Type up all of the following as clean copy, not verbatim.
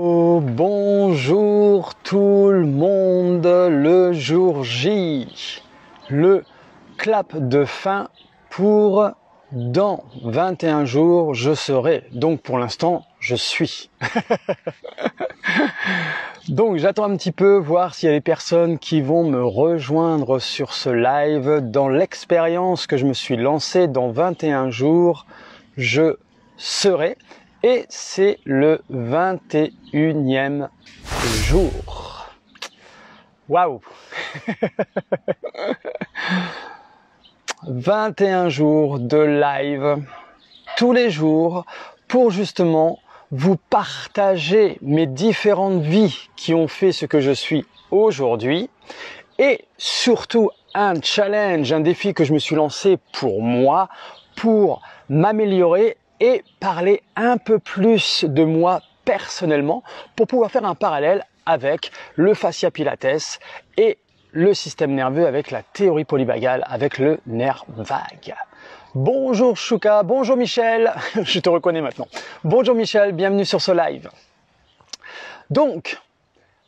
Bonjour tout le monde, le jour J, le clap de fin pour dans 21 jours je serai, donc pour l'instant je suis. Donc j'attends un petit peu, voir s'il y a des personnes qui vont me rejoindre sur ce live dans l'expérience que je me suis lancée dans 21 jours, je serai. Et c'est le 21e jour. Waouh! 21 jours de live tous les jours pour justement vous partager mes différentes vies qui ont fait ce que je suis aujourd'hui et surtout un challenge, un défi que je me suis lancé pour moi, pour m'améliorer et parler un peu plus de moi personnellement pour pouvoir faire un parallèle avec le fascia pilates et le système nerveux avec la théorie polyvagale, avec le nerf vague. Bonjour Chouka, bonjour Michel, je te reconnais maintenant. Bonjour Michel, bienvenue sur ce live. Donc,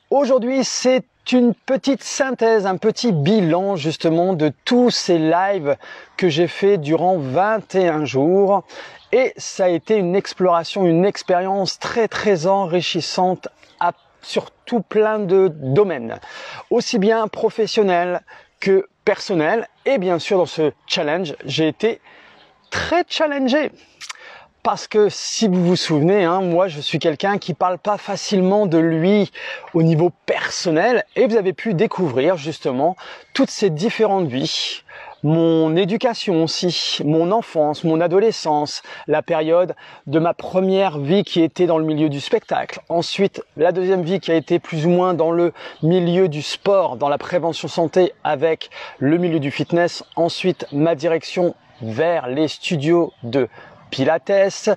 aujourd'hui c'est une petite synthèse, un petit bilan justement de tous ces lives que j'ai fait durant 21 jours. Et ça a été une exploration, une expérience très enrichissante sur tout plein de domaines, aussi bien professionnels que personnels. Et bien sûr, dans ce challenge, j'ai été très challengé. Parce que si vous vous souvenez, moi je suis quelqu'un qui parle pas facilement de lui au niveau personnel. Et vous avez pu découvrir justement toutes ces différentes vies. Mon éducation aussi, mon enfance, mon adolescence, la période de ma première vie qui était dans le milieu du spectacle. Ensuite, la deuxième vie qui a été plus ou moins dans le milieu du sport, dans la prévention santé avec le milieu du fitness. Ensuite, ma direction vers les studios de Pilates.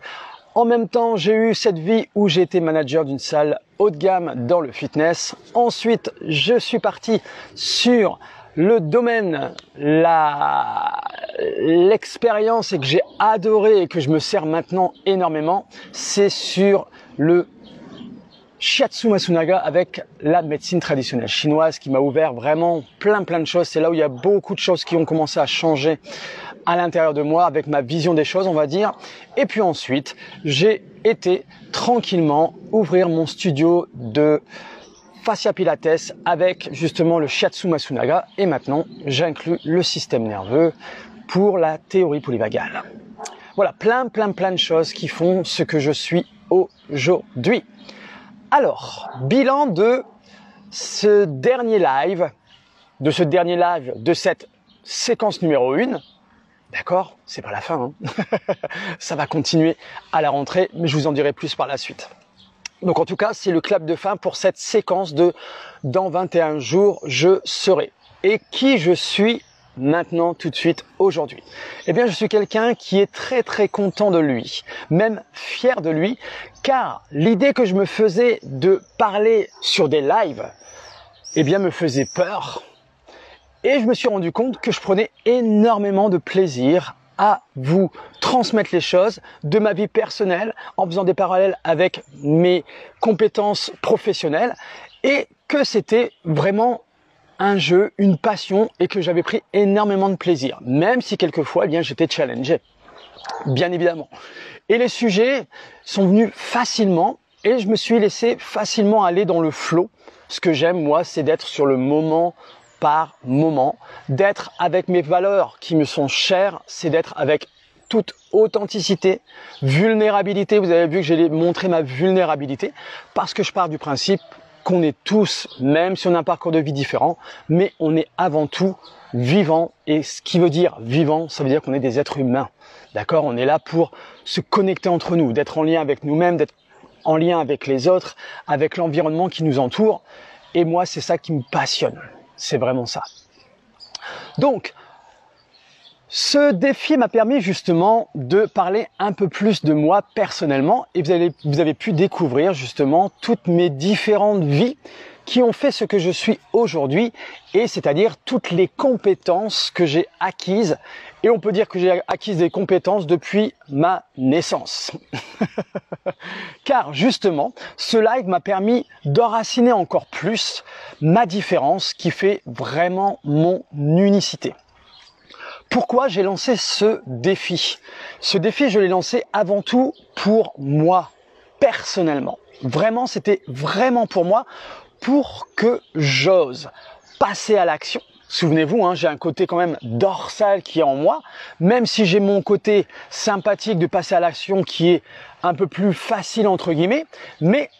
En même temps, j'ai eu cette vie où j'ai été manager d'une salle haut de gamme dans le fitness. Ensuite, je suis parti sur le domaine, l'expérience et que j'ai adoré et que je me sers maintenant énormément, c'est sur le Shiatsu Masunaga avec la médecine traditionnelle chinoise qui m'a ouvert vraiment plein de choses. C'est là où il y a beaucoup de choses qui ont commencé à changer à l'intérieur de moi avec ma vision des choses, on va dire. Et puis ensuite, j'ai été tranquillement ouvrir mon studio de fascia pilates avec justement le Shiatsu Masunaga et maintenant j'inclus le système nerveux pour la théorie polyvagale. Voilà, plein de choses qui font ce que je suis aujourd'hui. Alors, bilan de ce dernier live, de cette séquence numéro 1. D'accord, c'est pas la fin, ça va continuer à la rentrée, mais je vous en dirai plus par la suite. Donc en tout cas, c'est le clap de fin pour cette séquence de dans 21 jours, je serai. Et qui je suis maintenant, tout de suite, aujourd'hui? Eh bien, je suis quelqu'un qui est très content de lui, même fier de lui, car l'idée que je me faisais de parler sur des lives, eh bien, me faisait peur. Et je me suis rendu compte que je prenais énormément de plaisir à vous transmettre les choses de ma vie personnelle en faisant des parallèles avec mes compétences professionnelles et que c'était vraiment un jeu, une passion et que j'avais pris énormément de plaisir, même si quelquefois eh bien j'étais challengé, bien évidemment. Et les sujets sont venus facilement et je me suis laissé facilement aller dans le flow. Ce que j'aime moi, c'est d'être sur le moment par moment, d'être avec mes valeurs qui me sont chères, c'est d'être avec toute authenticité, vulnérabilité. Vous avez vu que j'ai montré ma vulnérabilité parce que je pars du principe qu'on est tous, même si on a un parcours de vie différent, mais on est avant tout vivant. Et ce qui veut dire vivant, ça veut dire qu'on est des êtres humains. D'accord? On est là pour se connecter entre nous, d'être en lien avec nous-mêmes, d'être en lien avec les autres, avec l'environnement qui nous entoure. Et moi, c'est ça qui me passionne. C'est vraiment ça. Donc, ce défi m'a permis justement de parler un peu plus de moi personnellement et vous avez pu découvrir justement toutes mes différentes vies qui ont fait ce que je suis aujourd'hui et c'est-à-dire toutes les compétences que j'ai acquises Et on peut dire que j'ai acquis des compétences depuis ma naissance. Car justement, ce live m'a permis d'enraciner encore plus ma différence qui fait vraiment mon unicité. Pourquoi j'ai lancé ce défi? Ce défi, je l'ai lancé avant tout pour moi, personnellement. Vraiment, c'était vraiment pour moi, pour que j'ose passer à l'action. Souvenez-vous, hein, j'ai un côté quand même dorsal qui est en moi, même si j'ai mon côté sympathique de passer à l'action qui est un peu plus facile entre guillemets, mais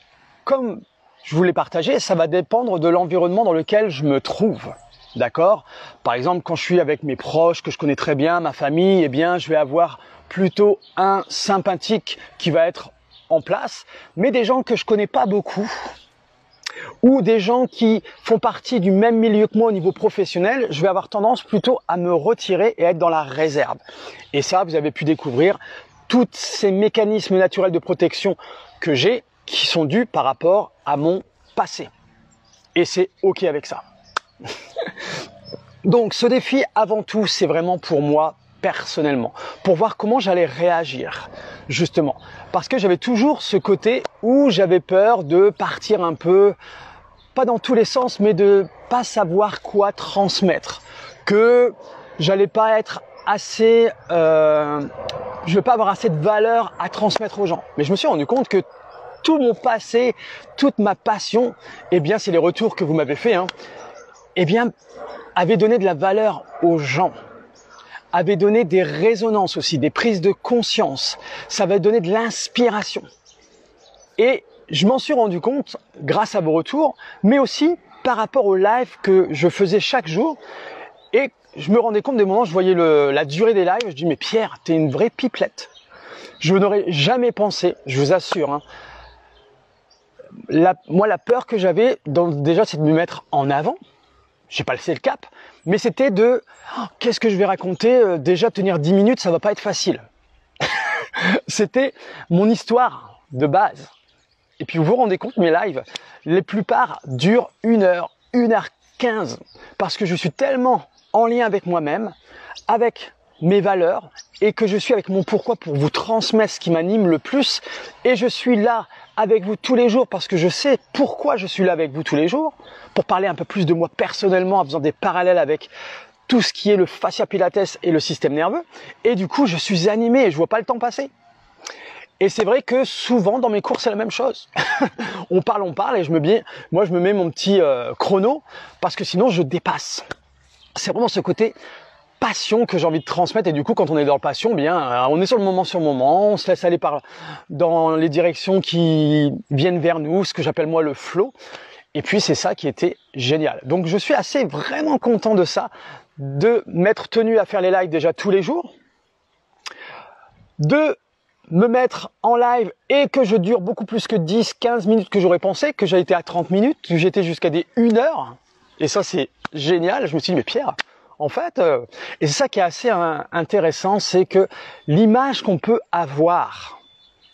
comme je vous l'ai partagé, ça va dépendre de l'environnement dans lequel je me trouve. D'accord? Par exemple, quand je suis avec mes proches, que je connais très bien, ma famille, eh bien, je vais avoir plutôt un sympathique qui va être en place, mais des gens que je connais pas beaucoup, ou des gens qui font partie du même milieu que moi au niveau professionnel, je vais avoir tendance plutôt à me retirer et être dans la réserve. Et ça, vous avez pu découvrir tous ces mécanismes naturels de protection que j'ai, qui sont dus par rapport à mon passé. Et c'est OK avec ça. Donc ce défi, avant tout, c'est vraiment pour moi personnellement, pour voir comment j'allais réagir, justement. Parce que j'avais toujours ce côté où j'avais peur de partir un peu, pas dans tous les sens, mais de pas savoir quoi transmettre. Que j'allais pas être assez, je vais pas avoir assez de valeur à transmettre aux gens. Mais je me suis rendu compte que tout mon passé, toute ma passion, eh bien c'est les retours que vous m'avez fait, hein, eh bien avait donné de la valeur aux gens, avait donné des résonances aussi, des prises de conscience, ça va donner de l'inspiration. Et je m'en suis rendu compte grâce à vos retours, mais aussi par rapport au live que je faisais chaque jour. Et je me rendais compte des moments où je voyais la durée des lives, je dis mais Pierre, t'es une vraie pipelette. Je n'aurais jamais pensé, je vous assure, hein, moi la peur que j'avais, déjà c'est de me mettre en avant. J'ai pas laissé le cap, mais c'était de qu'est-ce que je vais raconter, déjà tenir 10 minutes, ça va pas être facile. C'était mon histoire de base. Et puis vous vous rendez compte, mes lives, les plupart durent 1 heure, 1h15, parce que je suis tellement en lien avec moi-même, avec mes valeurs, et que je suis avec mon pourquoi pour vous transmettre ce qui m'anime le plus, et je suis là avec vous tous les jours parce que je sais pourquoi je suis là avec vous tous les jours, pour parler un peu plus de moi personnellement en faisant des parallèles avec tout ce qui est le fascia pilates et le système nerveux, et du coup je suis animé et je vois pas le temps passer. Et c'est vrai que souvent dans mes cours c'est la même chose. on parle et moi je me mets mon petit chrono parce que sinon je dépasse. C'est vraiment ce côté passion que j'ai envie de transmettre, et du coup quand on est dans la passion, bien on est sur le moment, on se laisse aller dans les directions qui viennent vers nous, ce que j'appelle moi le flow, et puis c'est ça qui était génial. Donc je suis vraiment content de ça, de m'être tenu à faire les lives déjà tous les jours, de me mettre en live et que je dure beaucoup plus que 10-15 minutes que j'aurais pensé, que j'ai été à 30 minutes, que j'étais jusqu'à des 1 heure, et ça c'est génial. Je me suis dit mais Pierre, en fait, et c'est ça qui est assez intéressant, c'est que l'image qu'on peut avoir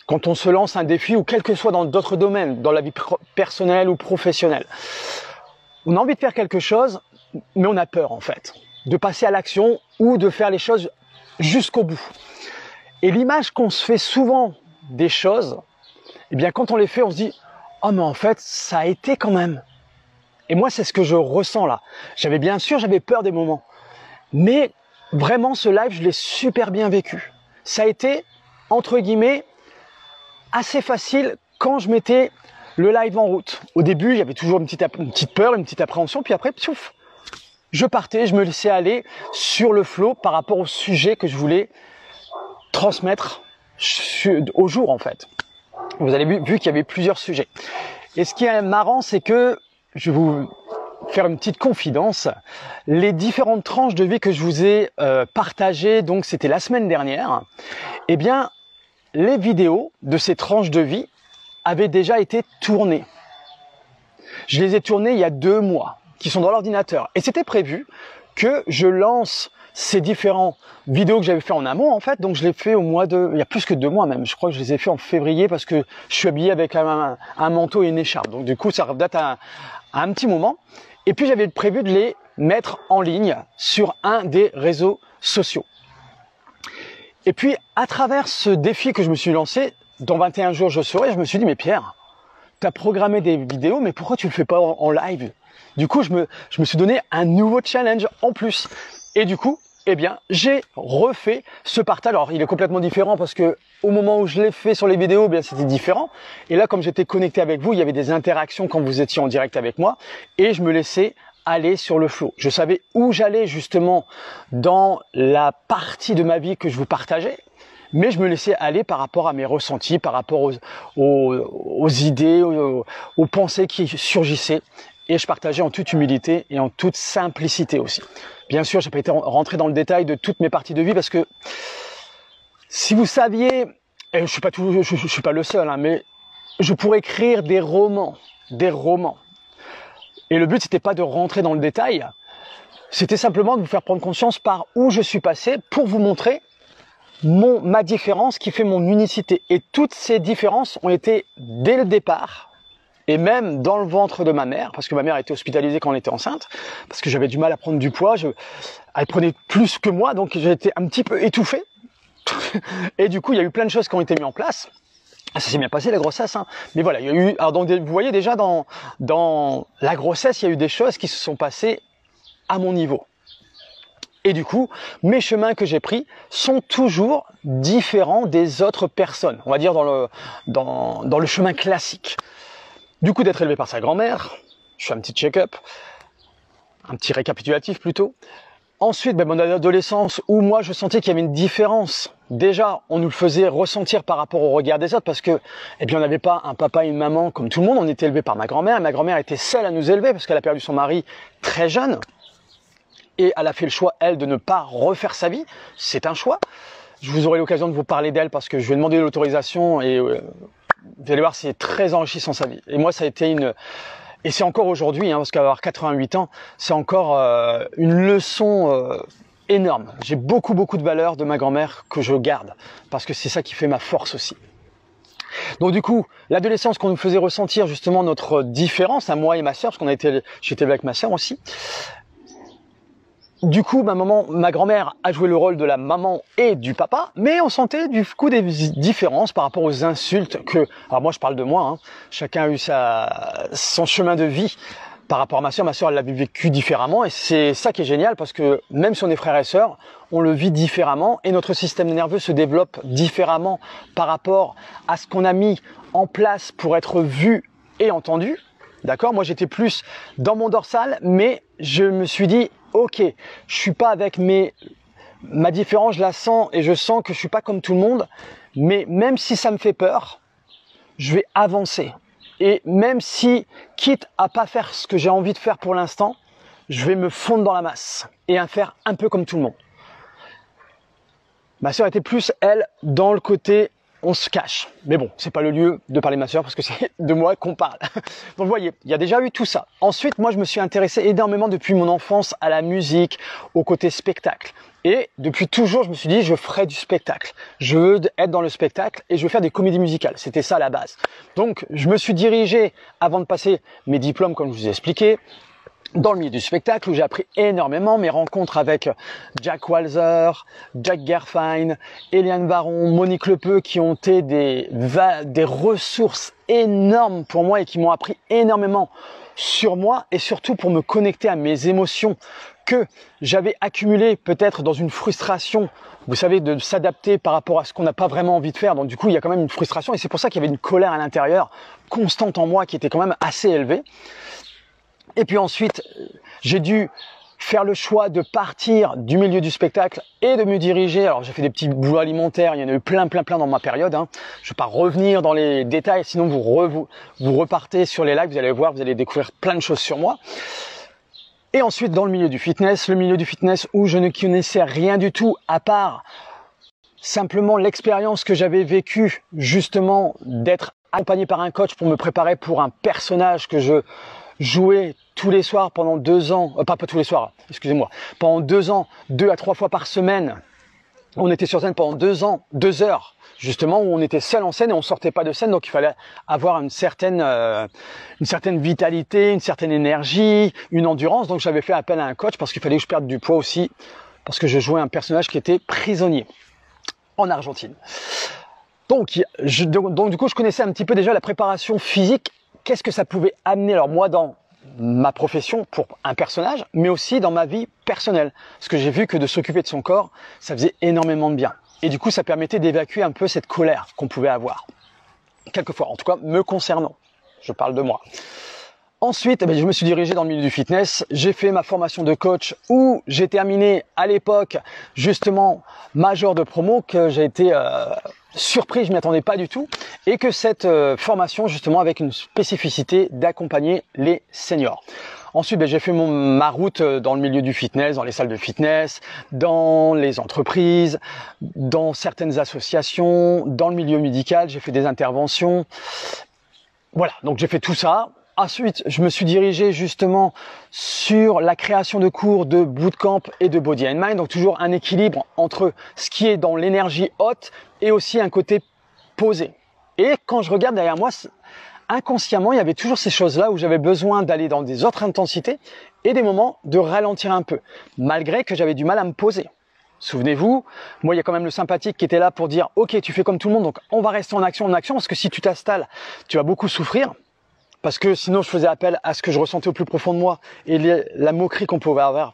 quand on se lance un défi, ou quel que soit dans d'autres domaines, dans la vie personnelle ou professionnelle, on a envie de faire quelque chose, mais on a peur en fait, de passer à l'action ou de faire les choses jusqu'au bout. Et l'image qu'on se fait souvent des choses, eh bien quand on les fait, on se dit « Oh mais en fait, ça a été quand même ». Et moi, c'est ce que je ressens là. J'avais peur des moments. Mais vraiment, ce live, je l'ai super bien vécu. Ça a été, entre guillemets, assez facile quand je mettais le live en route. Au début, il y avait toujours une petite peur, une petite appréhension, puis après, piouf, je partais, je me laissais aller sur le flow par rapport au sujet que je voulais transmettre au jour en fait. Vous avez vu qu'il y avait plusieurs sujets. Et ce qui est marrant, c'est que je vais vous faire une petite confidence. Les différentes tranches de vie que je vous ai partagées, donc c'était la semaine dernière, eh bien, les vidéos de ces tranches de vie avaient déjà été tournées. Je les ai tournées il y a 2 mois, qui sont dans l'ordinateur. Et c'était prévu que je lance ces différentes vidéos que j'avais fait en amont en fait, donc je l'ai fait il y a plus que 2 mois même, je crois que je les ai fait en février parce que je suis habillé avec un manteau et une écharpe, donc du coup ça date à un petit moment. Et puis j'avais prévu de les mettre en ligne sur un des réseaux sociaux. Et puis, à travers ce défi que je me suis lancé, dans 21 jours je saurai, je me suis dit, mais Pierre, tu as programmé des vidéos, mais pourquoi tu le fais pas en live? Du coup, je me suis donné un nouveau challenge en plus. Et du coup, eh bien, j'ai refait ce partage. Alors, il est complètement différent parce que au moment où je l'ai fait sur les vidéos, eh bien, c'était différent. Et là, comme j'étais connecté avec vous, il y avait des interactions quand vous étiez en direct avec moi et je me laissais aller sur le flow. Je savais où j'allais justement dans la partie de ma vie que je vous partageais, mais je me laissais aller par rapport à mes ressentis, par rapport aux idées, aux pensées qui surgissaient. Et je partageais en toute humilité et en toute simplicité aussi. Bien sûr, j'ai pas été rentré dans le détail de toutes mes parties de vie parce que si vous saviez, et je suis pas le seul, hein, mais je pourrais écrire des romans. Et le but, c'était pas de rentrer dans le détail, c'était simplement de vous faire prendre conscience par où je suis passé pour vous montrer ma différence qui fait mon unicité. Et toutes ces différences ont été dès le départ, et même dans le ventre de ma mère, parce que ma mère a été hospitalisée quand elle était enceinte, parce que j'avais du mal à prendre du poids, elle prenait plus que moi, donc j'ai été un petit peu étouffé. Et du coup, il y a eu plein de choses qui ont été mises en place. Ça s'est bien passé la grossesse, hein. Mais voilà, il y a eu. Alors donc, vous voyez déjà dans la grossesse, il y a eu des choses qui se sont passées à mon niveau. Et du coup, mes chemins que j'ai pris sont toujours différents des autres personnes. On va dire dans le chemin classique. Du coup, d'être élevé par sa grand-mère, je fais un petit check-up, un petit récapitulatif plutôt. Ensuite, mon adolescence où moi je sentais qu'il y avait une différence. Déjà, on nous le faisait ressentir par rapport au regard des autres parce que, eh bien, on n'avait pas un papa et une maman comme tout le monde. On était élevé par ma grand-mère. Ma grand-mère était seule à nous élever parce qu'elle a perdu son mari très jeune et elle a fait le choix, elle, de ne pas refaire sa vie. C'est un choix. Je vous aurai l'occasion de vous parler d'elle parce que je lui ai demandé l'autorisation et vous allez voir, c'est très enrichissant sa vie. Et moi, ça a été et c'est encore aujourd'hui, hein, parce qu'avoir 88 ans, c'est encore une leçon énorme. J'ai beaucoup de valeurs de ma grand-mère que je garde, parce que c'est ça qui fait ma force aussi. Donc du coup, l'adolescence qu'on nous faisait ressentir justement notre différence, à moi et ma sœur, parce j'étais avec ma sœur aussi. Du coup, ma grand-mère a joué le rôle de la maman et du papa, mais on sentait du coup des différences par rapport aux insultes alors moi je parle de moi, hein, chacun a eu son chemin de vie par rapport à ma sœur. Ma sœur, elle l'a vécu différemment et c'est ça qui est génial parce que même si on est frères et sœurs, on le vit différemment et notre système nerveux se développe différemment par rapport à ce qu'on a mis en place pour être vu et entendu. D'accord? Moi, j'étais plus dans mon dorsal, mais je me suis dit, ok, je suis pas avec ma différence, je la sens et je sens que je suis pas comme tout le monde, mais même si ça me fait peur, je vais avancer. Et même si, quitte à pas faire ce que j'ai envie de faire pour l'instant, je vais me fondre dans la masse et faire un peu comme tout le monde. Ma sœur était plus, elle, dans le côté on se cache. Mais bon, c'est pas le lieu de parler de ma sœur parce que c'est de moi qu'on parle. Donc vous voyez, il y a déjà eu tout ça. Ensuite, moi je me suis intéressé énormément depuis mon enfance à la musique, au côté spectacle. Et depuis toujours, je me suis dit, je ferai du spectacle. Je veux être dans le spectacle et je veux faire des comédies musicales. C'était ça la base. Donc je me suis dirigé, avant de passer mes diplômes, comme je vous ai expliqué, dans le milieu du spectacle où j'ai appris énormément. Mes rencontres avec Jack Walzer, Jack Gerfine, Eliane Baron, Monique Lepeu qui ont été des ressources énormes pour moi et qui m'ont appris énormément sur moi et surtout pour me connecter à mes émotions que j'avais accumulées peut-être dans une frustration, vous savez, de s'adapter par rapport à ce qu'on n'a pas vraiment envie de faire. Donc du coup, il y a quand même une frustration et c'est pour ça qu'il y avait une colère à l'intérieur constante en moi qui était quand même assez élevée. Et puis ensuite, j'ai dû faire le choix de partir du milieu du spectacle et de me diriger. Alors j'ai fait des petits boulots alimentaires, il y en a eu plein dans ma période. Hein. Je ne vais pas revenir dans les détails, sinon vous repartez sur les lives, vous allez voir, vous allez découvrir plein de choses sur moi. Et ensuite dans le milieu du fitness où je ne connaissais rien du tout à part simplement l'expérience que j'avais vécue justement d'être accompagné par un coach pour me préparer pour un personnage que je jouais tous les soirs pendant 2 ans, pas tous les soirs, excusez-moi, pendant 2 ans, 2 à 3 fois par semaine. On était sur scène pendant 2 ans, 2 heures, justement, où on était seul en scène et on sortait pas de scène, donc il fallait avoir une certaine vitalité, une certaine énergie, une endurance. Donc j'avais fait appel à un coach parce qu'il fallait que je perde du poids aussi, parce que je jouais un personnage qui était prisonnier. en Argentine. Donc du coup, je connaissais un petit peu déjà la préparation physique. Qu'est-ce que ça pouvait amener, alors moi, dans ma profession pour un personnage, mais aussi dans ma vie personnelle. Parce que j'ai vu que de s'occuper de son corps, ça faisait énormément de bien. Et du coup, ça permettait d'évacuer un peu cette colère qu'on pouvait avoir. Quelquefois, en tout cas, me concernant. Je parle de moi. Ensuite, je me suis dirigé dans le milieu du fitness. J'ai fait ma formation de coach où j'ai terminé à l'époque, justement, major de promo, que j'ai été surpris, je m'y attendais pas du tout. Et que cette formation, justement, avec une spécificité d'accompagner les seniors. Ensuite, j'ai fait ma route dans le milieu du fitness, dans les salles de fitness, dans les entreprises, dans certaines associations, dans le milieu médical. J'ai fait des interventions. Voilà, donc j'ai fait tout ça. Ensuite, je me suis dirigé justement sur la création de cours de bootcamp et de body and mind. Donc toujours un équilibre entre ce qui est dans l'énergie haute et aussi un côté posé. Et quand je regarde derrière moi, inconsciemment, il y avait toujours ces choses-là où j'avais besoin d'aller dans des autres intensités et des moments de ralentir un peu, malgré que j'avais du mal à me poser. Souvenez-vous, moi il y a quand même le sympathique qui était là pour dire « Ok, tu fais comme tout le monde, donc on va rester en action, parce que si tu t'installes, tu vas beaucoup souffrir. » Parce que sinon je faisais appel à ce que je ressentais au plus profond de moi et la moquerie qu'on pouvait avoir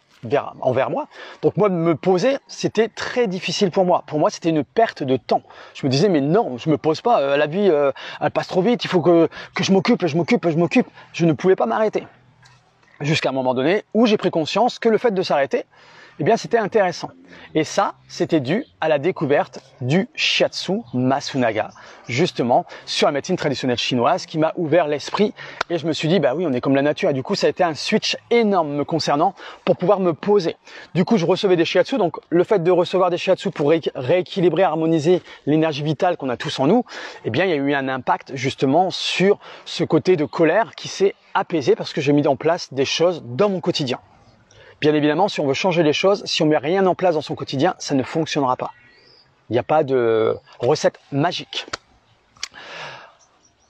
envers moi. Donc moi de me poser, c'était très difficile pour moi. Pour moi, c'était une perte de temps. Je me disais mais non, je me pose pas, la vie elle passe trop vite, il faut que je m'occupe. Je ne pouvais pas m'arrêter. Jusqu'à un moment donné où j'ai pris conscience que le fait de s'arrêter, eh bien c'était intéressant. Et ça, c'était dû à la découverte du Shiatsu Masunaga, justement, sur la médecine traditionnelle chinoise qui m'a ouvert l'esprit. Et je me suis dit, bah oui, on est comme la nature. Et du coup, ça a été un switch énorme me concernant pour pouvoir me poser. Du coup, je recevais des Shiatsu. Donc, le fait de recevoir des Shiatsu pour rééquilibrer, harmoniser l'énergie vitale qu'on a tous en nous, eh bien, il y a eu un impact justement sur ce côté de colère qui s'est apaisé parce que j'ai mis en place des choses dans mon quotidien. Bien évidemment, si on veut changer les choses, si on met rien en place dans son quotidien, ça ne fonctionnera pas. Il n'y a pas de recette magique.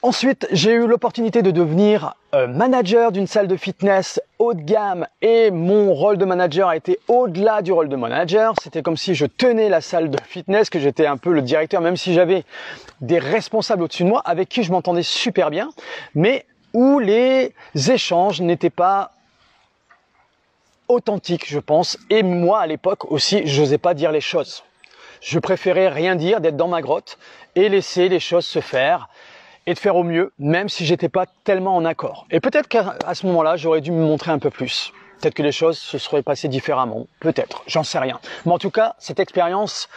Ensuite, j'ai eu l'opportunité de devenir manager d'une salle de fitness haut de gamme et mon rôle de manager a été au-delà du rôle de manager. C'était comme si je tenais la salle de fitness, que j'étais un peu le directeur, même si j'avais des responsables au-dessus de moi avec qui je m'entendais super bien, mais où les échanges n'étaient pas authentique, je pense. Et moi, à l'époque aussi, je n'osais pas dire les choses. Je préférais rien dire, d'être dans ma grotte et laisser les choses se faire et de faire au mieux, même si j'étais pas tellement en accord. Et peut-être qu'à ce moment-là, j'aurais dû me montrer un peu plus. Peut-être que les choses se seraient passées différemment. Peut-être, j'en sais rien. Mais en tout cas, cette expérience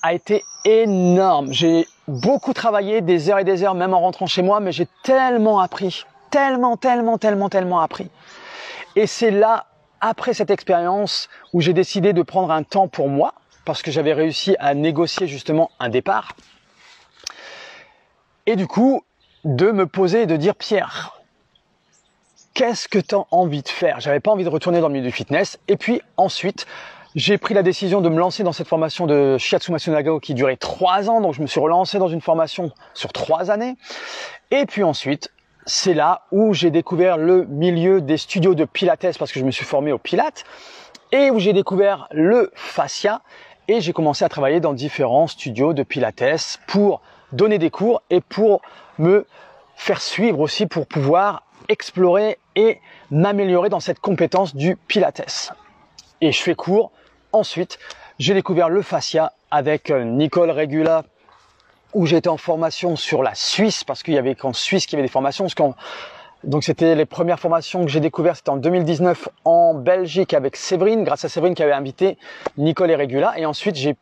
a été énorme. J'ai beaucoup travaillé, des heures et des heures, même en rentrant chez moi, mais j'ai tellement appris. Tellement appris. Et c'est là, après cette expérience, où j'ai décidé de prendre un temps pour moi, parce que j'avais réussi à négocier justement un départ. Et du coup, de me poser et de dire, Pierre, qu'est-ce que tu as envie de faire? J'avais pas envie de retourner dans le milieu du fitness. Et puis ensuite, j'ai pris la décision de me lancer dans cette formation de Shiatsu Masunaga qui durait 3 ans. Donc je me suis relancé dans une formation sur 3 années. Et puis ensuite, c'est là où j'ai découvert le milieu des studios de Pilates parce que je me suis formé au Pilates et où j'ai découvert le fascia et j'ai commencé à travailler dans différents studios de Pilates pour donner des cours et pour me faire suivre aussi pour pouvoir explorer et m'améliorer dans cette compétence du Pilates. Et je fais cours. Ensuite, j'ai découvert le fascia avec Nicole Regula, où j'étais en formation sur la Suisse, parce qu'il y avait qu'en Suisse qu'il y avait des formations. Donc c'était les premières formations que j'ai découvertes, c'était en 2019 en Belgique avec Séverine, grâce à Séverine qui avait invité Nicole et Regula. Et ensuite, j'ai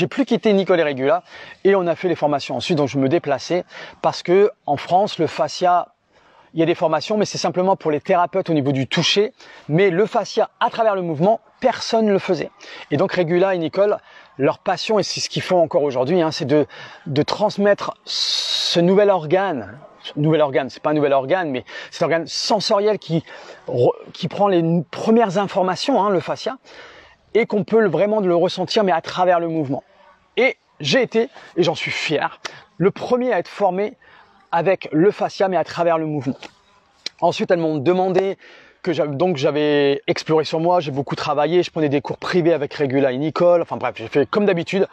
plus quitté Nicole et Regula et on a fait les formations ensuite. Donc je me déplaçais parce que en France, le fascia, il y a des formations, mais c'est simplement pour les thérapeutes au niveau du toucher. Mais le fascia à travers le mouvement, personne ne le faisait. Et donc Regula et Nicole, leur passion, et c'est ce qu'ils font encore aujourd'hui, c'est de transmettre ce nouvel organe. C'est pas un nouvel organe, mais c'est un organe sensoriel qui prend les premières informations, le fascia, et qu'on peut vraiment le ressentir, mais à travers le mouvement. Et j'ai été, et j'en suis fier, le premier à être formé avec le fascia, mais à travers le mouvement. Ensuite, elles m'ont demandé donc j'avais exploré sur moi, j'ai beaucoup travaillé, je prenais des cours privés avec Regula et Nicole, enfin bref, j'ai fait comme d'habitude.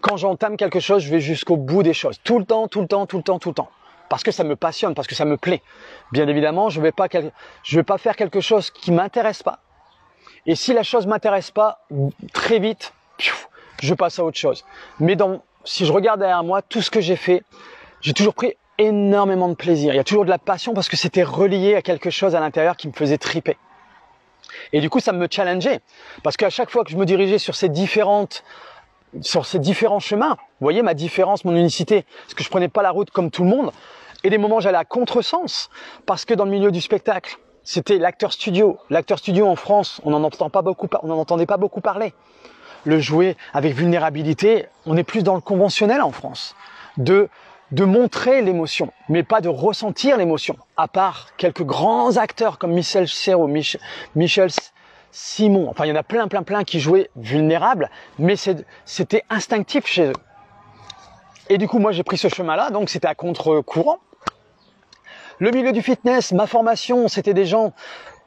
Quand j'entame quelque chose, je vais jusqu'au bout des choses, tout le temps, parce que ça me passionne, parce que ça me plaît. Bien évidemment, je vais pas faire quelque chose qui m'intéresse pas. Et si la chose m'intéresse pas, très vite, je passe à autre chose. Mais si je regarde derrière moi, tout ce que j'ai fait, j'ai toujours pris énormément de plaisir. Il y a toujours de la passion parce que c'était relié à quelque chose à l'intérieur qui me faisait triper. Et du coup, ça me challengeait. Parce qu'à chaque fois que je me dirigeais sur ces différents chemins, vous voyez ma différence, mon unicité, parce que je prenais pas la route comme tout le monde. Et des moments, j'allais à contresens. Parce que dans le milieu du spectacle, c'était l'acteur studio. L'acteur studio en France, on n'en entendait pas beaucoup parler. Le jouer avec vulnérabilité, on est plus dans le conventionnel en France. De montrer l'émotion, mais pas de ressentir l'émotion. À part quelques grands acteurs comme Michel Serrault, Michel Simon, enfin il y en a plein qui jouaient vulnérables, mais c'était instinctif chez eux. Et du coup, moi j'ai pris ce chemin-là, donc c'était à contre-courant. Le milieu du fitness, ma formation, c'était des gens,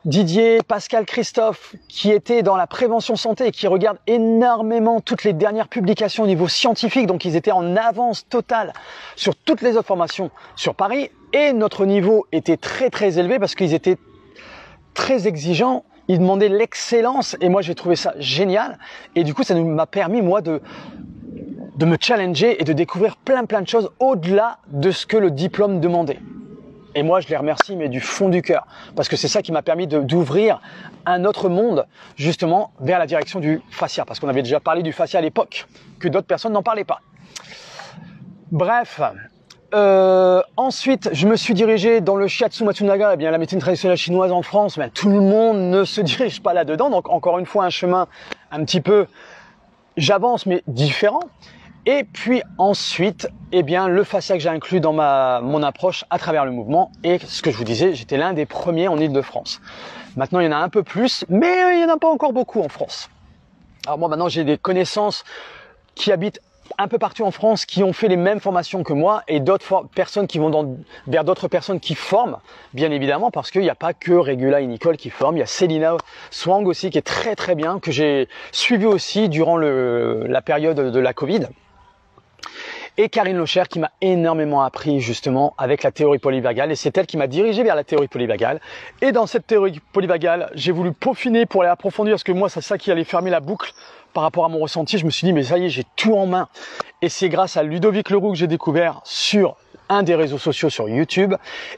Didier, Pascal, Christophe, qui étaient dans la prévention santé et qui regardent énormément toutes les dernières publications au niveau scientifique. Donc, ils étaient en avance totale sur toutes les autres formations sur Paris. Et notre niveau était très élevé parce qu'ils étaient très exigeants. Ils demandaient l'excellence et moi, j'ai trouvé ça génial. Et du coup, ça m'a permis, moi, de me challenger et de découvrir plein de choses au-delà de ce que le diplôme demandait. Et moi, je les remercie, mais du fond du cœur. Parce que c'est ça qui m'a permis d'ouvrir un autre monde, justement, vers la direction du fascia. Parce qu'on avait déjà parlé du fascia à l'époque, que d'autres personnes n'en parlaient pas. Bref. Ensuite, je me suis dirigé dans le Shiatsu Matsunaga, eh bien, la médecine traditionnelle chinoise en France. Mais tout le monde ne se dirige pas là-dedans. Donc, encore une fois, un chemin un petit peu, j'avance, mais différent. Et puis ensuite, eh bien, le fascia que j'ai inclus dans mon approche à travers le mouvement. Et ce que je vous disais, j'étais l'un des premiers en Île-de-France. Maintenant, il y en a un peu plus, mais il n'y en a pas encore beaucoup en France. Alors moi, maintenant, j'ai des connaissances qui habitent un peu partout en France, qui ont fait les mêmes formations que moi, et d'autres personnes qui vont vers d'autres personnes qui forment, bien évidemment, parce qu'il n'y a pas que Regula et Nicole qui forment. Il y a Célina Swang aussi, qui est très bien, que j'ai suivi aussi durant la période de la Covid. Et Karine Locher qui m'a énormément appris justement avec la théorie polyvagale, et c'est elle qui m'a dirigé vers la théorie polyvagale. Et dans cette théorie polyvagale, j'ai voulu peaufiner pour aller approfondir, parce que moi c'est ça qui allait fermer la boucle par rapport à mon ressenti. Je me suis dit mais ça y est, j'ai tout en main. Et c'est grâce à Ludovic Leroux que j'ai découvert sur un des réseaux sociaux sur YouTube,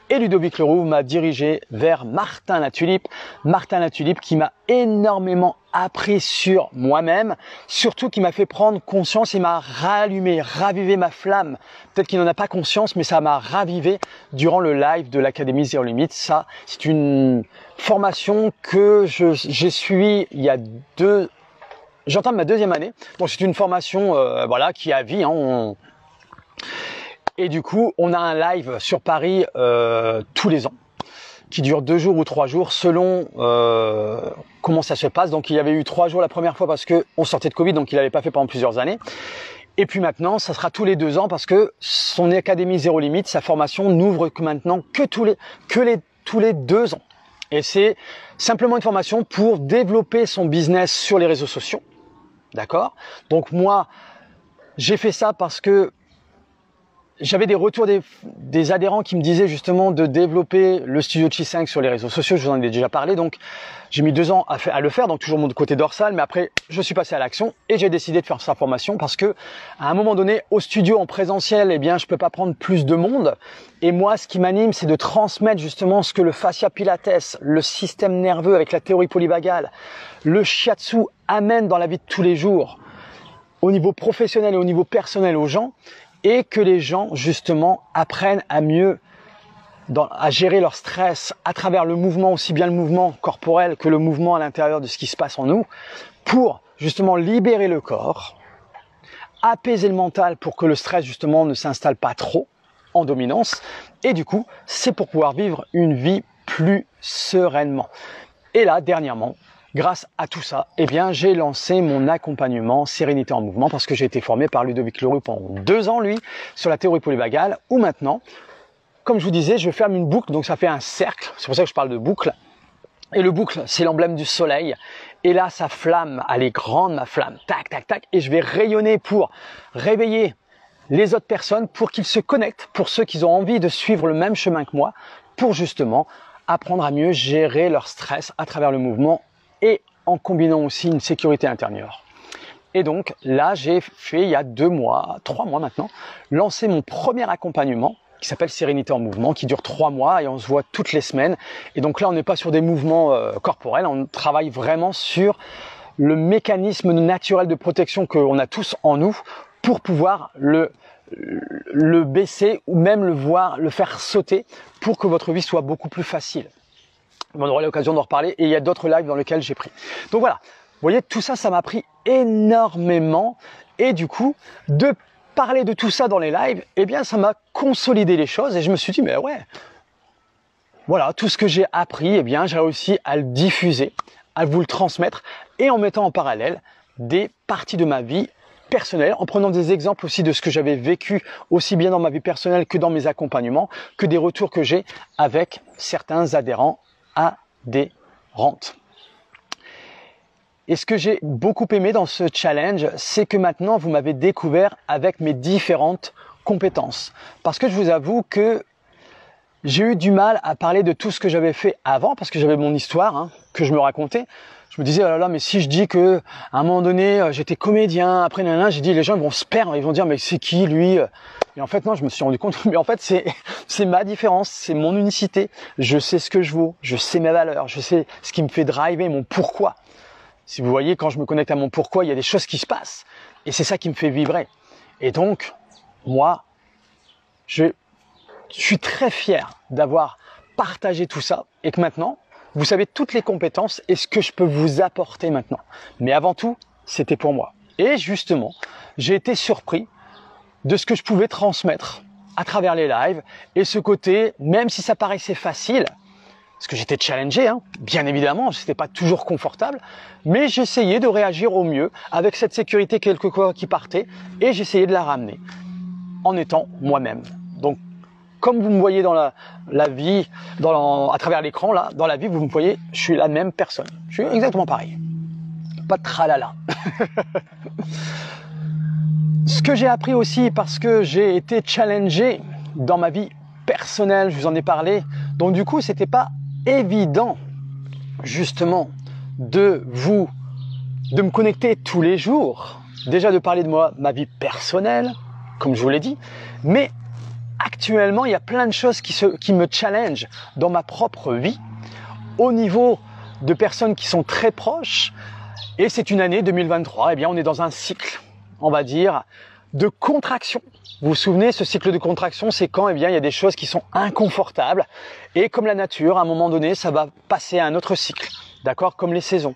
et Ludovic Leroux m'a dirigé vers Martin Latulipe. Martin Latulipe qui m'a énormément appris sur moi-même, surtout qui m'a fait prendre conscience, il m'a ravivé ma flamme. Peut-être qu'il n'en a pas conscience, mais ça m'a ravivé durant le live de l'Académie Zéro Limite. Ça, c'est une formation que j'ai suivie il y a j'entame ma 2e année. Donc c'est une formation voilà, qui est à vie, hein, Et du coup, on a un live sur Paris tous les ans, qui dure 2 jours ou 3 jours selon comment ça se passe. Donc il y avait eu 3 jours la première fois parce que on sortait de Covid, donc il n'avait pas fait pendant plusieurs années. Et puis maintenant, ça sera tous les 2 ans parce que son Académie Zéro Limite, sa formation n'ouvre que maintenant tous les 2 ans. Et c'est simplement une formation pour développer son business sur les réseaux sociaux. D'accord? Donc moi, j'ai fait ça parce que j'avais des retours des adhérents qui me disaient justement de développer le studio Chi 5 sur les réseaux sociaux. Je vous en ai déjà parlé, donc j'ai mis 2 ans à le faire, donc toujours mon côté dorsal, mais après je suis passé à l'action et j'ai décidé de faire sa formation parce que à un moment donné, au studio en présentiel, eh bien je peux pas prendre plus de monde. Et moi, ce qui m'anime, c'est de transmettre justement ce que le fascia pilates, le système nerveux avec la théorie polyvagale, le shiatsu amène dans la vie de tous les jours, au niveau professionnel et au niveau personnel aux gens. Et que les gens, justement, apprennent à mieux à gérer leur stress à travers le mouvement, aussi bien le mouvement corporel que le mouvement à l'intérieur de ce qui se passe en nous, pour justement libérer le corps, apaiser le mental pour que le stress, justement, ne s'installe pas trop en dominance. Et du coup, c'est pour pouvoir vivre une vie plus sereinement. Et là, dernièrement, grâce à tout ça, eh bien, j'ai lancé mon accompagnement Sérénité en Mouvement parce que j'ai été formé par Ludovic Leroux pendant 2 ans, lui, sur la théorie polyvagale, où maintenant, comme je vous disais, je ferme une boucle, donc ça fait un cercle, c'est pour ça que je parle de boucle, Et le boucle, c'est l'emblème du soleil. Et là, sa flamme, elle est grande, ma flamme. Tac, tac, tac. Et je vais rayonner pour réveiller les autres personnes, pour qu'ils se connectent, pour ceux qui ont envie de suivre le même chemin que moi, pour justement apprendre à mieux gérer leur stress à travers le mouvement et en combinant aussi une sécurité intérieure. Et donc là, j'ai fait il y a 2 mois, 3 mois maintenant, lancer mon premier accompagnement qui s'appelle Sérénité en mouvement, qui dure 3 mois et on se voit toutes les semaines. Et donc là, on n'est pas sur des mouvements corporels, on travaille vraiment sur le mécanisme naturel de protection qu'on a tous en nous pour pouvoir le baisser ou même le faire sauter pour que votre vie soit beaucoup plus facile. On aura l'occasion d'en reparler et il y a d'autres lives dans lesquels j'ai pris. Donc voilà, vous voyez, tout ça, ça m'a pris énormément et du coup, de parler de tout ça dans les lives, eh bien, ça m'a consolidé les choses et je me suis dit, mais ouais, voilà, tout ce que j'ai appris, eh bien, j'ai réussi à le diffuser, à vous le transmettre et en mettant en parallèle des parties de ma vie personnelle, en prenant des exemples aussi de ce que j'avais vécu aussi bien dans ma vie personnelle que dans mes accompagnements, que des retours que j'ai avec certains adhérents, adhérentes. Et ce que j'ai beaucoup aimé dans ce challenge, c'est que maintenant vous m'avez découvert avec mes différentes compétences. Parce que je vous avoue que j'ai eu du mal à parler de tout ce que j'avais fait avant, parce que j'avais mon histoire que je me racontais. Je me disais, oh là là, mais si je dis que à un moment donné, j'étais comédien, après nanana, j'ai dit, les gens vont se perdre, ils vont dire, mais c'est qui lui? Et en fait, non, je me suis rendu compte, mais en fait, c'est ma différence, c'est mon unicité. Je sais ce que je vaux, je sais mes valeurs, je sais ce qui me fait driver, mon pourquoi. Si vous voyez, quand je me connecte à mon pourquoi, il y a des choses qui se passent. Et c'est ça qui me fait vibrer. Et donc, moi, je suis très fier d'avoir partagé tout ça et que maintenant, vous savez toutes les compétences et ce que je peux vous apporter maintenant. Mais avant tout, c'était pour moi. Et justement, j'ai été surpris de ce que je pouvais transmettre à travers les lives et ce côté, même si ça paraissait facile, parce que j'étais challengé, bien évidemment, c'était pas toujours confortable, mais j'essayais de réagir au mieux avec cette sécurité quelquefois qui partait et j'essayais de la ramener en étant moi-même. Donc, comme vous me voyez dans la vie, à travers l'écran, là, dans la vie, vous me voyez, je suis la même personne. Je suis exactement pareil. Pas de tralala. Ce que j'ai appris aussi, parce que j'ai été challengé dans ma vie personnelle, je vous en ai parlé, donc du coup, c'était pas évident, justement, de me connecter tous les jours. Déjà de parler de moi, ma vie personnelle, comme je vous l'ai dit, mais actuellement, il y a plein de choses qui me challengent dans ma propre vie, au niveau de personnes qui sont très proches. Et c'est une année 2023, eh bien, on est dans un cycle, on va dire, de contraction. Vous vous souvenez, ce cycle de contraction, c'est quand, eh bien, il y a des choses qui sont inconfortables. Et comme la nature, à un moment donné, ça va passer à un autre cycle. D'accord? Comme les saisons.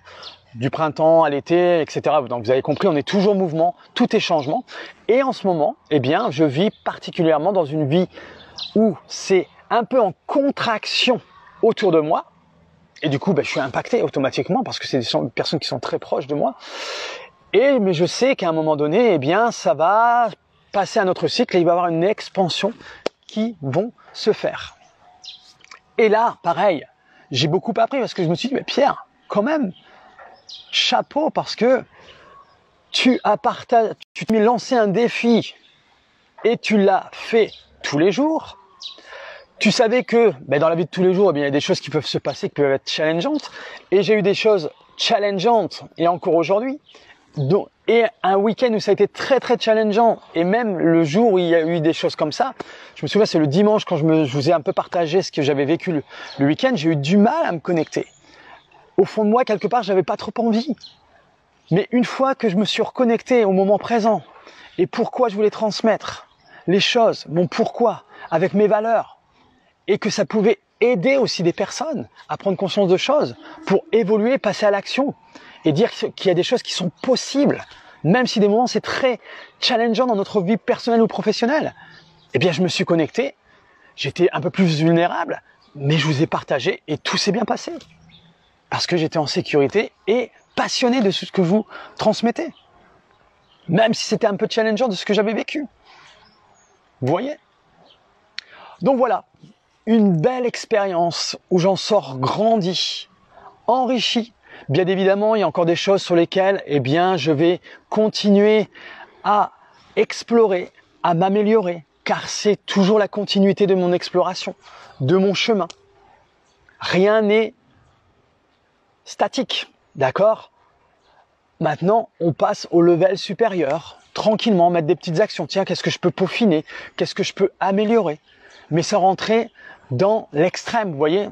Du printemps à l'été, etc. Donc vous avez compris, on est toujours en mouvement, tout est changement. Et en ce moment, eh bien, je vis particulièrement dans une vie où c'est un peu en contraction autour de moi. Et du coup, je suis impacté automatiquement parce que c'est des personnes qui sont très proches de moi. Mais je sais qu'à un moment donné, eh bien, ça va passer à un autre cycle et il va y avoir une expansion qui vont se faire. Et là, pareil, j'ai beaucoup appris parce que je me suis dit, mais Pierre, quand même, chapeau, parce que tu t'es lancé un défi et tu l'as fait tous les jours. Tu savais que dans la vie de tous les jours, il y a des choses qui peuvent se passer, qui peuvent être challengeantes. Et j'ai eu des choses challengeantes et encore aujourd'hui. Et un week-end où ça a été très très challengeant. Et même le jour où il y a eu des choses comme ça, je me souviens, c'est le dimanche quand je vous ai un peu partagé ce que j'avais vécu le week-end, j'ai eu du mal à me connecter. Au fond de moi, quelque part, j'avais pas trop envie. Mais une fois que je me suis reconnecté au moment présent et pourquoi je voulais transmettre les choses, mon pourquoi, avec mes valeurs, et que ça pouvait aider aussi des personnes à prendre conscience de choses pour évoluer, passer à l'action et dire qu'il y a des choses qui sont possibles, même si des moments c'est très challengeant dans notre vie personnelle ou professionnelle. Eh bien, je me suis connecté, j'étais un peu plus vulnérable, mais je vous ai partagé et tout s'est bien passé. Parce que j'étais en sécurité et passionné de ce que vous transmettez. Même si c'était un peu challengeant de ce que j'avais vécu. Vous voyez? Donc voilà, une belle expérience où j'en sors grandi enrichi. Bien évidemment, il y a encore des choses sur lesquelles je vais continuer à explorer, à m'améliorer, car c'est toujours la continuité de mon exploration, de mon chemin. Rien n'est statique, d'accord? Maintenant, on passe au level supérieur, tranquillement, mettre des petites actions. Tiens, qu'est-ce que je peux peaufiner? Qu'est-ce que je peux améliorer? Mais sans rentrer dans l'extrême, vous voyez?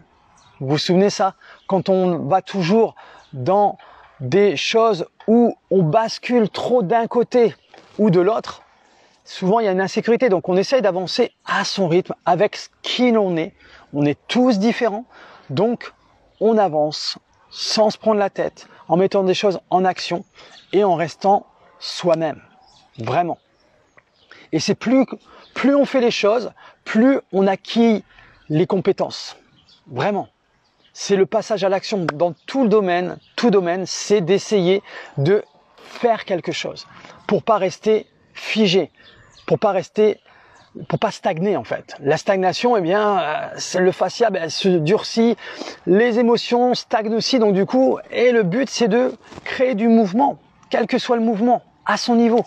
Vous vous souvenez ça? Quand on va toujours dans des choses où on bascule trop d'un côté ou de l'autre, souvent il y a une insécurité. Donc on essaye d'avancer à son rythme, avec ce qui l'on est. On est tous différents. Donc on avance sans se prendre la tête, en mettant des choses en action et en restant soi-même. Vraiment. Et c'est plus on fait les choses, plus on acquit les compétences. Vraiment. C'est le passage à l'action dans tout domaine, c'est d'essayer de faire quelque chose pour pas rester figé, pour pas stagner en fait. La stagnation, le fascia, elle se durcit, les émotions stagnent aussi, donc du coup, et le but c'est de créer du mouvement, quel que soit le mouvement, à son niveau.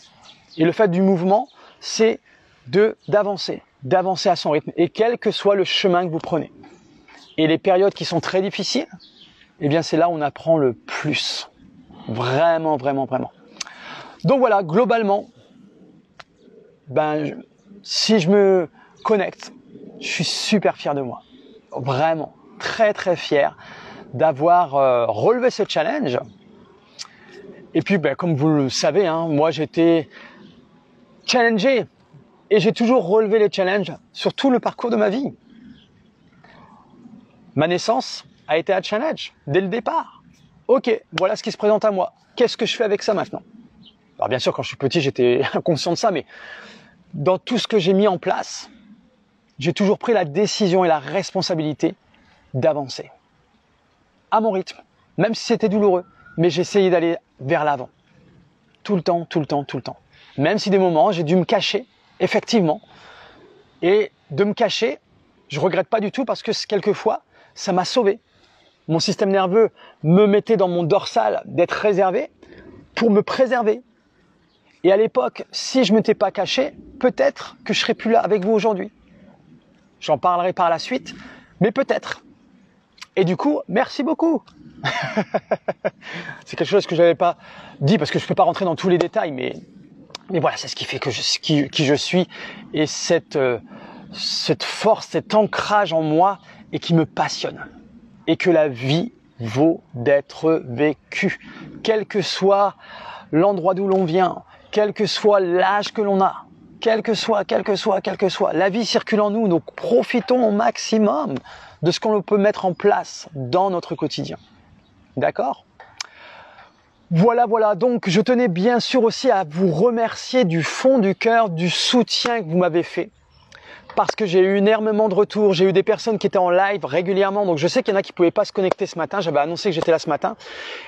Et le fait du mouvement, c'est d'avancer à son rythme, et quel que soit le chemin que vous prenez. Et les périodes qui sont très difficiles, c'est là où on apprend le plus. Vraiment, vraiment, vraiment. Donc voilà, globalement, si je me connecte, je suis super fier de moi. Vraiment, très, très fier d'avoir relevé ce challenge. Et puis, comme vous le savez, moi j'ai été challengé et j'ai toujours relevé les challenges sur tout le parcours de ma vie. Ma naissance a été un challenge dès le départ. Ok, voilà ce qui se présente à moi. Qu'est-ce que je fais avec ça maintenant? Alors bien sûr, quand je suis petit, j'étais inconscient de ça, mais dans tout ce que j'ai mis en place, j'ai toujours pris la décision et la responsabilité d'avancer. À mon rythme, même si c'était douloureux, mais j'ai essayé d'aller vers l'avant. Tout le temps. Même si des moments, j'ai dû me cacher, effectivement. Et de me cacher, je regrette pas du tout parce que quelquefois, ça m'a sauvé. Mon système nerveux me mettait dans mon dorsal d'être réservé pour me préserver. Et à l'époque, si je ne m'étais pas caché, peut-être que je serais plus là avec vous aujourd'hui. J'en parlerai par la suite, mais peut-être. Et du coup, merci beaucoup. C'est quelque chose que je n'avais pas dit parce que je ne peux pas rentrer dans tous les détails, mais voilà, c'est ce qui fait qui je suis et cette force, cet ancrage en moi et qui me passionne. Et que la vie vaut d'être vécue, quel que soit l'endroit d'où l'on vient, quel que soit l'âge que l'on a, quel que soit. La vie circule en nous, donc profitons au maximum de ce qu'on peut mettre en place dans notre quotidien. D'accord ? Voilà, donc je tenais bien sûr aussi à vous remercier du fond du cœur du soutien que vous m'avez fait. Parce que j'ai eu énormément de retours, j'ai eu des personnes qui étaient en live régulièrement, donc je sais qu'il y en a qui ne pouvaient pas se connecter ce matin, j'avais annoncé que j'étais là ce matin,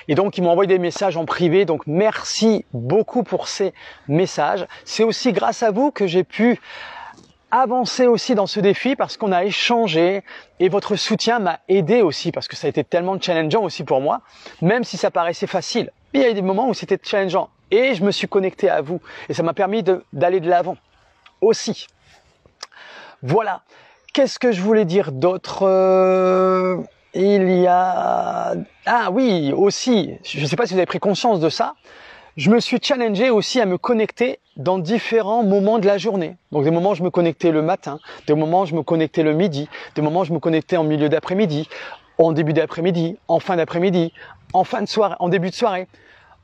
et donc ils m'ont envoyé des messages en privé, donc merci beaucoup pour ces messages. C'est aussi grâce à vous que j'ai pu avancer aussi dans ce défi, parce qu'on a échangé, et votre soutien m'a aidé aussi, parce que ça a été tellement challengeant aussi pour moi, même si ça paraissait facile. Mais il y a eu des moments où c'était challengeant, et je me suis connecté à vous, et ça m'a permis d'aller de l'avant aussi. Voilà. Qu'est-ce que je voulais dire d'autre? Ah oui, aussi, je ne sais pas si vous avez pris conscience de ça, je me suis challengé aussi à me connecter dans différents moments de la journée. Donc des moments où je me connectais le matin, des moments où je me connectais le midi, des moments où je me connectais en milieu d'après-midi, en début d'après-midi, en fin d'après-midi, en fin de soirée, en début de soirée,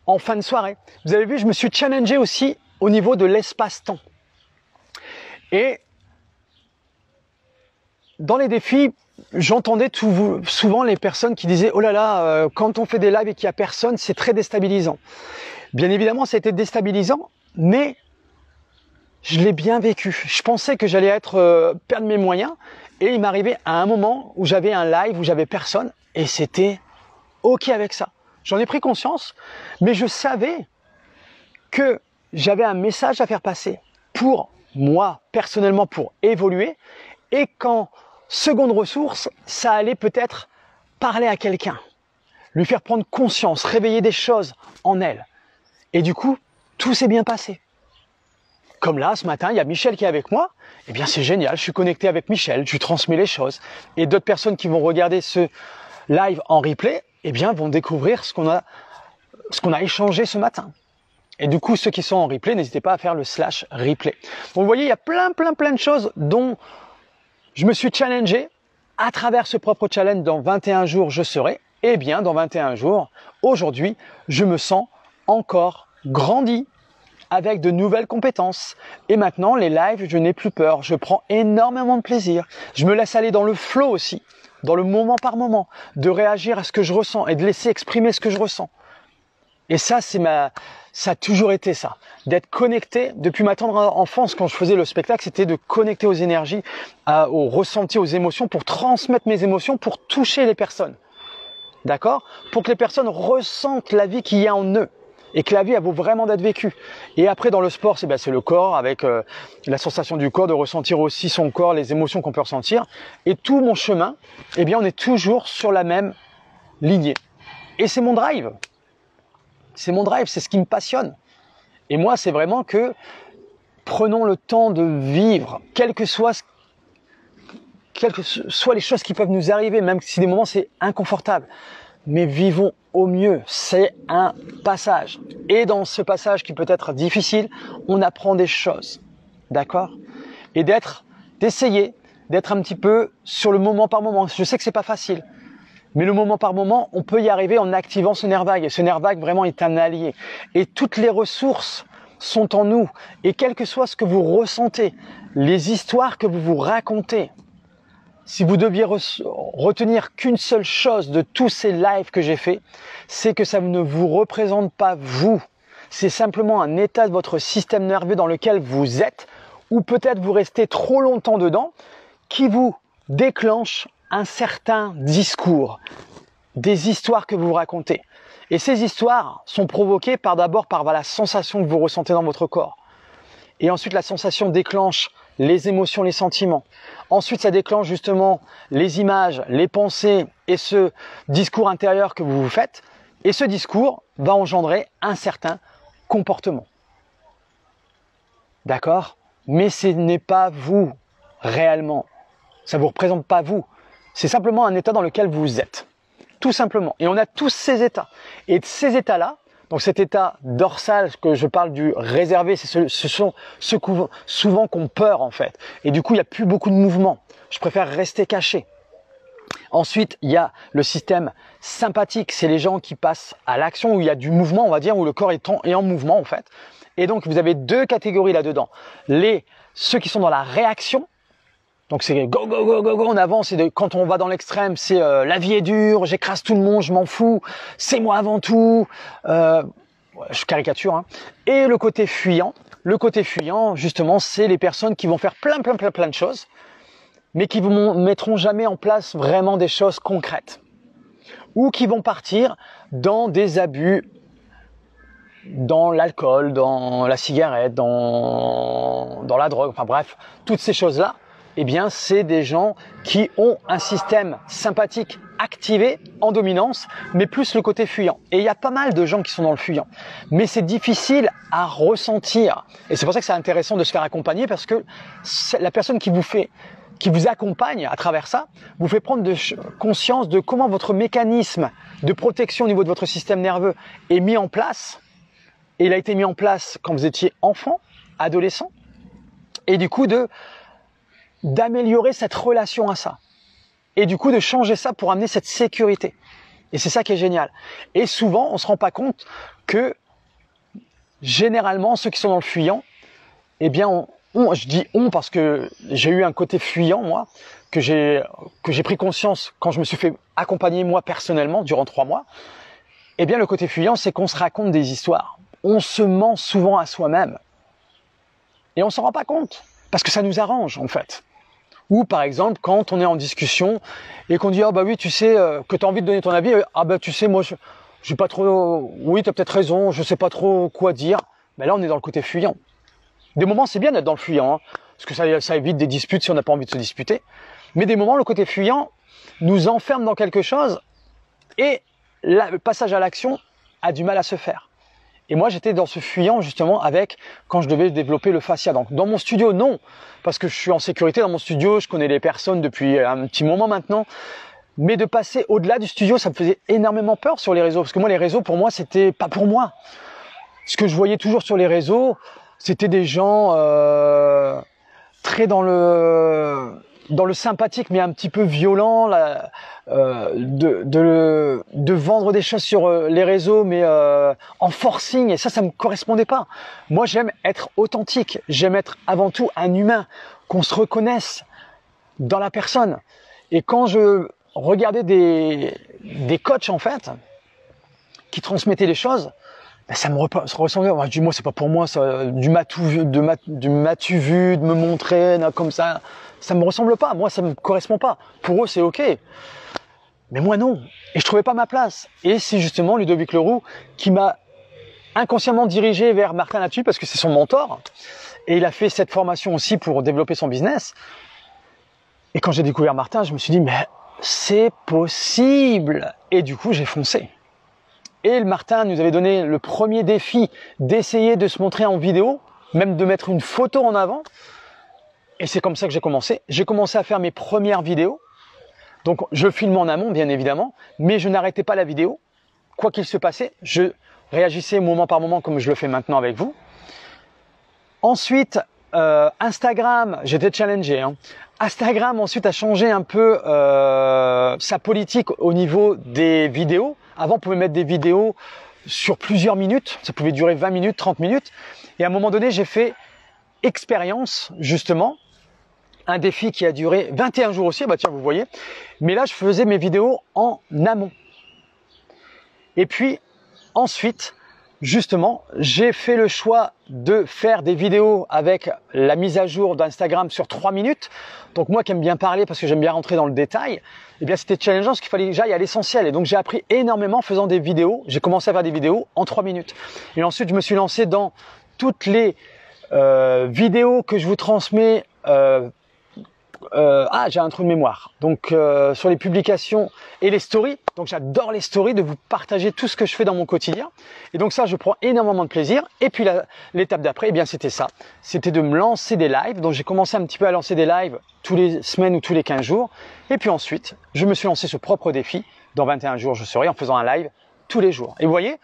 en fin de soirée. Vous avez vu, je me suis challengé aussi au niveau de l'espace-temps. Et dans les défis, j'entendais souvent les personnes qui disaient « Oh là là, quand on fait des lives et qu'il n'y a personne, c'est très déstabilisant. » Bien évidemment, ça a été déstabilisant, mais je l'ai bien vécu. Je pensais que j'allais perdre mes moyens et il m'arrivait à un moment où j'avais un live, où j'avais personne et c'était OK avec ça. J'en ai pris conscience, mais je savais que j'avais un message à faire passer pour moi, personnellement, pour évoluer et qu'en seconde ressource, ça allait peut-être parler à quelqu'un, lui faire prendre conscience, réveiller des choses en elle. Et du coup, tout s'est bien passé. Comme là, ce matin, il y a Michel qui est avec moi. Eh bien, c'est génial, je suis connecté avec Michel, je lui transmets les choses. Et d'autres personnes qui vont regarder ce live en replay, eh bien, vont découvrir ce qu'on a échangé ce matin. Et du coup, ceux qui sont en replay, n'hésitez pas à faire le /replay. Donc, vous voyez, il y a plein de choses dont je me suis challengé à travers ce propre challenge. Dans 21 jours, je serai. Eh bien, dans 21 jours, aujourd'hui, je me sens encore grandi avec de nouvelles compétences. Et maintenant, les lives, je n'ai plus peur. Je prends énormément de plaisir. Je me laisse aller dans le flow aussi, dans le moment par moment, de réagir à ce que je ressens et de laisser exprimer ce que je ressens. Et ça, ça a toujours été ça. D'être connecté, depuis ma tendre enfance, quand je faisais le spectacle, c'était de connecter aux énergies, aux ressentis, aux émotions, pour transmettre mes émotions, pour toucher les personnes. D'accord? Pour que les personnes ressentent la vie qu'il y a en eux. Et que la vie, elle vaut vraiment d'être vécue. Et après, dans le sport, c'est le corps, avec la sensation du corps, de ressentir aussi son corps, les émotions qu'on peut ressentir. Et tout mon chemin, eh bien, on est toujours sur la même lignée. Et c'est mon drive. C'est mon drive, c'est ce qui me passionne. Et moi, c'est vraiment que prenons le temps de vivre, quelles que soient les choses qui peuvent nous arriver, même si des moments c'est inconfortable. Mais vivons au mieux, c'est un passage. Et dans ce passage qui peut être difficile, on apprend des choses, d'accord? Et d'essayer d'être un petit peu sur le moment par moment. Je sais que c'est pas facile, mais le moment par moment, on peut y arriver en activant ce nerf vague. Et ce nerf vague vraiment est un allié. Et toutes les ressources sont en nous. Et quel que soit ce que vous ressentez, les histoires que vous vous racontez, si vous deviez retenir qu'une seule chose de tous ces lives que j'ai faits, c'est que ça ne vous représente pas vous. C'est simplement un état de votre système nerveux dans lequel vous êtes, ou peut-être vous restez trop longtemps dedans, qui vous déclenche un certain discours, des histoires que vous vous racontez. Et ces histoires sont provoquées d'abord par la sensation que vous ressentez dans votre corps. Et ensuite, la sensation déclenche les émotions, les sentiments. Ensuite, ça déclenche justement les images, les pensées et ce discours intérieur que vous vous faites. Et ce discours va engendrer un certain comportement. D'accord? Mais ce n'est pas vous, réellement. Ça ne vous représente pas vous. C'est simplement un état dans lequel vous êtes. Tout simplement. Et on a tous ces états. Et de ces états-là, donc cet état dorsal que je parle du réservé, ce sont ceux souvent qu'on peur en fait. Et du coup, il n'y a plus beaucoup de mouvement. Je préfère rester caché. Ensuite, il y a le système sympathique. C'est les gens qui passent à l'action, où il y a du mouvement, on va dire, où le corps est en mouvement en fait. Et donc, vous avez deux catégories là-dedans. Ceux qui sont dans la réaction. Donc c'est go, go, go, go, go, on avance. Et quand on va dans l'extrême, c'est la vie est dure, j'écrase tout le monde, je m'en fous, c'est moi avant tout. Je caricature. Hein. Et le côté fuyant, justement, c'est les personnes qui vont faire plein de choses, mais qui ne mettront jamais en place vraiment des choses concrètes. Ou qui vont partir dans des abus, dans l'alcool, dans la cigarette, dans la drogue, enfin bref, toutes ces choses-là. Eh bien, c'est des gens qui ont un système sympathique activé en dominance, mais plus le côté fuyant. Et il y a pas mal de gens qui sont dans le fuyant. Mais c'est difficile à ressentir. Et c'est pour ça que c'est intéressant de se faire accompagner, parce que la personne qui vous accompagne à travers ça, vous fait prendre conscience de comment votre mécanisme de protection au niveau de votre système nerveux est mis en place. Et il a été mis en place quand vous étiez enfant, adolescent. Et du coup, d'améliorer cette relation à ça. Et du coup, de changer ça pour amener cette sécurité. Et c'est ça qui est génial. Et souvent, on ne se rend pas compte que, généralement, ceux qui sont dans le fuyant, eh bien, je dis on parce que j'ai eu un côté fuyant, moi, que j'ai pris conscience quand je me suis fait accompagner, moi, personnellement, durant 3 mois. Eh bien, le côté fuyant, c'est qu'on se raconte des histoires. On se ment souvent à soi-même. Et on ne s'en rend pas compte. Parce que ça nous arrange, en fait. Ou par exemple, quand on est en discussion et qu'on dit « Ah bah oui, tu sais, que tu as envie de donner ton avis, ah bah tu sais, moi, j'ai pas trop... Oui, tu as peut-être raison, je sais pas trop quoi dire. » Mais là, on est dans le côté fuyant. Des moments, c'est bien d'être dans le fuyant, hein, parce que ça évite des disputes si on n'a pas envie de se disputer. Mais des moments, le côté fuyant nous enferme dans quelque chose et le passage à l'action a du mal à se faire. Et moi, j'étais dans ce fuyant justement avec quand je devais développer le fascia. Donc, dans mon studio, non, parce que je suis en sécurité dans mon studio, je connais les personnes depuis un petit moment maintenant. Mais de passer au-delà du studio, ça me faisait énormément peur sur les réseaux. Parce que moi, les réseaux, pour moi, c'était pas pour moi. Ce que je voyais toujours sur les réseaux, c'était des gens très dans le sympathique, mais un petit peu violent, de vendre des choses sur les réseaux, mais en forcing, et ça me correspondait pas. Moi, j'aime être authentique, j'aime être avant tout un humain, qu'on se reconnaisse dans la personne. Et quand je regardais des coachs, en fait, qui transmettaient les choses, ben ça me ressemblait. Moi, je dis, moi, c'est pas pour moi, ça, du m'as-tu vu, de me montrer, comme ça me ressemble pas. Moi, ça me correspond pas. Pour eux, c'est ok. Mais moi, non. Et je trouvais pas ma place. Et c'est justement Ludovic Leroux qui m'a inconsciemment dirigé vers Martin là-dessus parce que c'est son mentor. Et il a fait cette formation aussi pour développer son business. Et quand j'ai découvert Martin, je me suis dit, mais c'est possible. Et du coup, j'ai foncé. Et le Martin nous avait donné le premier défi d'essayer de se montrer en vidéo, même de mettre une photo en avant. Et c'est comme ça que j'ai commencé. J'ai commencé à faire mes premières vidéos. Donc, je filme en amont, bien évidemment, mais je n'arrêtais pas la vidéo. Quoi qu'il se passait, je réagissais moment par moment comme je le fais maintenant avec vous. Ensuite, Instagram, j'étais challengé. Instagram, ensuite, a changé un peu sa politique au niveau des vidéos. Avant, on pouvait mettre des vidéos sur plusieurs minutes. Ça pouvait durer 20 minutes, 30 minutes. Et à un moment donné, j'ai fait expérience, justement, un défi qui a duré 21 jours aussi. Bah tiens, vous voyez. Mais là, je faisais mes vidéos en amont. Et puis, ensuite, justement, j'ai fait le choix de faire des vidéos avec la mise à jour d'Instagram sur 3 minutes. Donc moi qui aime bien parler parce que j'aime bien rentrer dans le détail, eh bien c'était challengeant parce qu'il fallait que j'aille à l'essentiel. Et donc j'ai appris énormément en faisant des vidéos. J'ai commencé à faire des vidéos en 3 minutes. Et ensuite je me suis lancé dans toutes les vidéos que je vous transmets. J'ai un trou de mémoire. Donc sur les publications et les stories. Donc j'adore les stories, de vous partager tout ce que je fais dans mon quotidien. Et donc ça, je prends énormément de plaisir. Et puis l'étape d'après, eh bien c'était ça. C'était de me lancer des lives. Donc j'ai commencé un petit peu à lancer des lives tous les semaines ou tous les 15 jours. Et puis ensuite, je me suis lancé ce propre défi. Dans 21 jours, je serai en faisant un live tous les jours. Et vous voyez,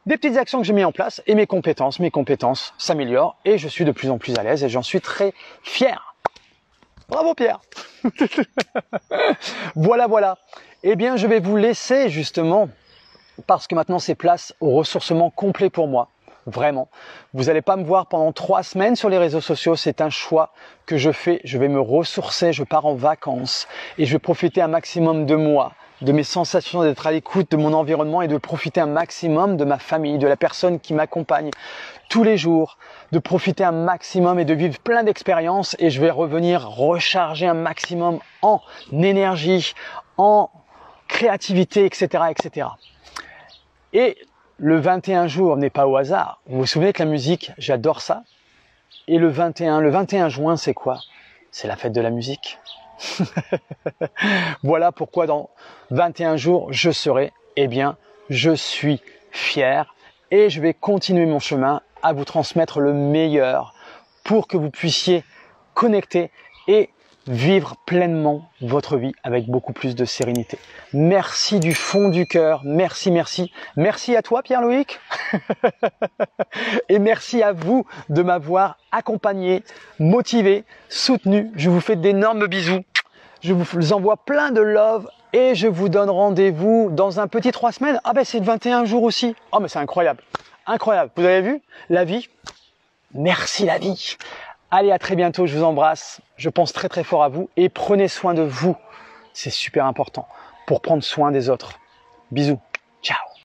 des petites actions que j'ai mis en place et mes compétences s'améliorent et je suis de plus en plus à l'aise et j'en suis très fier. Bravo Pierre. Voilà. Eh bien, je vais vous laisser justement parce que maintenant c'est place au ressourcement complet pour moi. Vraiment. Vous n'allez pas me voir pendant 3 semaines sur les réseaux sociaux. C'est un choix que je fais. Je vais me ressourcer. Je pars en vacances et je vais profiter un maximum de moi, de mes sensations, d'être à l'écoute de mon environnement et de profiter un maximum de ma famille, de la personne qui m'accompagne tous les jours, de profiter un maximum et de vivre plein d'expériences et je vais revenir recharger un maximum en énergie, en créativité, etc., etc. Et le 21 jours n'est pas au hasard. Vous vous souvenez que la musique, j'adore ça. Et le 21 juin, c'est quoi? C'est la fête de la musique. Voilà pourquoi dans 21 jours, je serai, eh bien, je suis fier et je vais continuer mon chemin à vous transmettre le meilleur pour que vous puissiez connecter et vivre pleinement votre vie avec beaucoup plus de sérénité. Merci du fond du cœur. Merci. Merci à toi, Pierre-Loïc. Et merci à vous de m'avoir accompagné, motivé, soutenu. Je vous fais d'énormes bisous. Je vous envoie plein de love et je vous donne rendez-vous dans un petit 3 semaines. Ah ben c'est 21 jours aussi. Oh mais c'est incroyable. Incroyable. Vous avez vu? La vie. Merci la vie. Allez, à très bientôt. Je vous embrasse. Je pense très très fort à vous et prenez soin de vous. C'est super important pour prendre soin des autres. Bisous.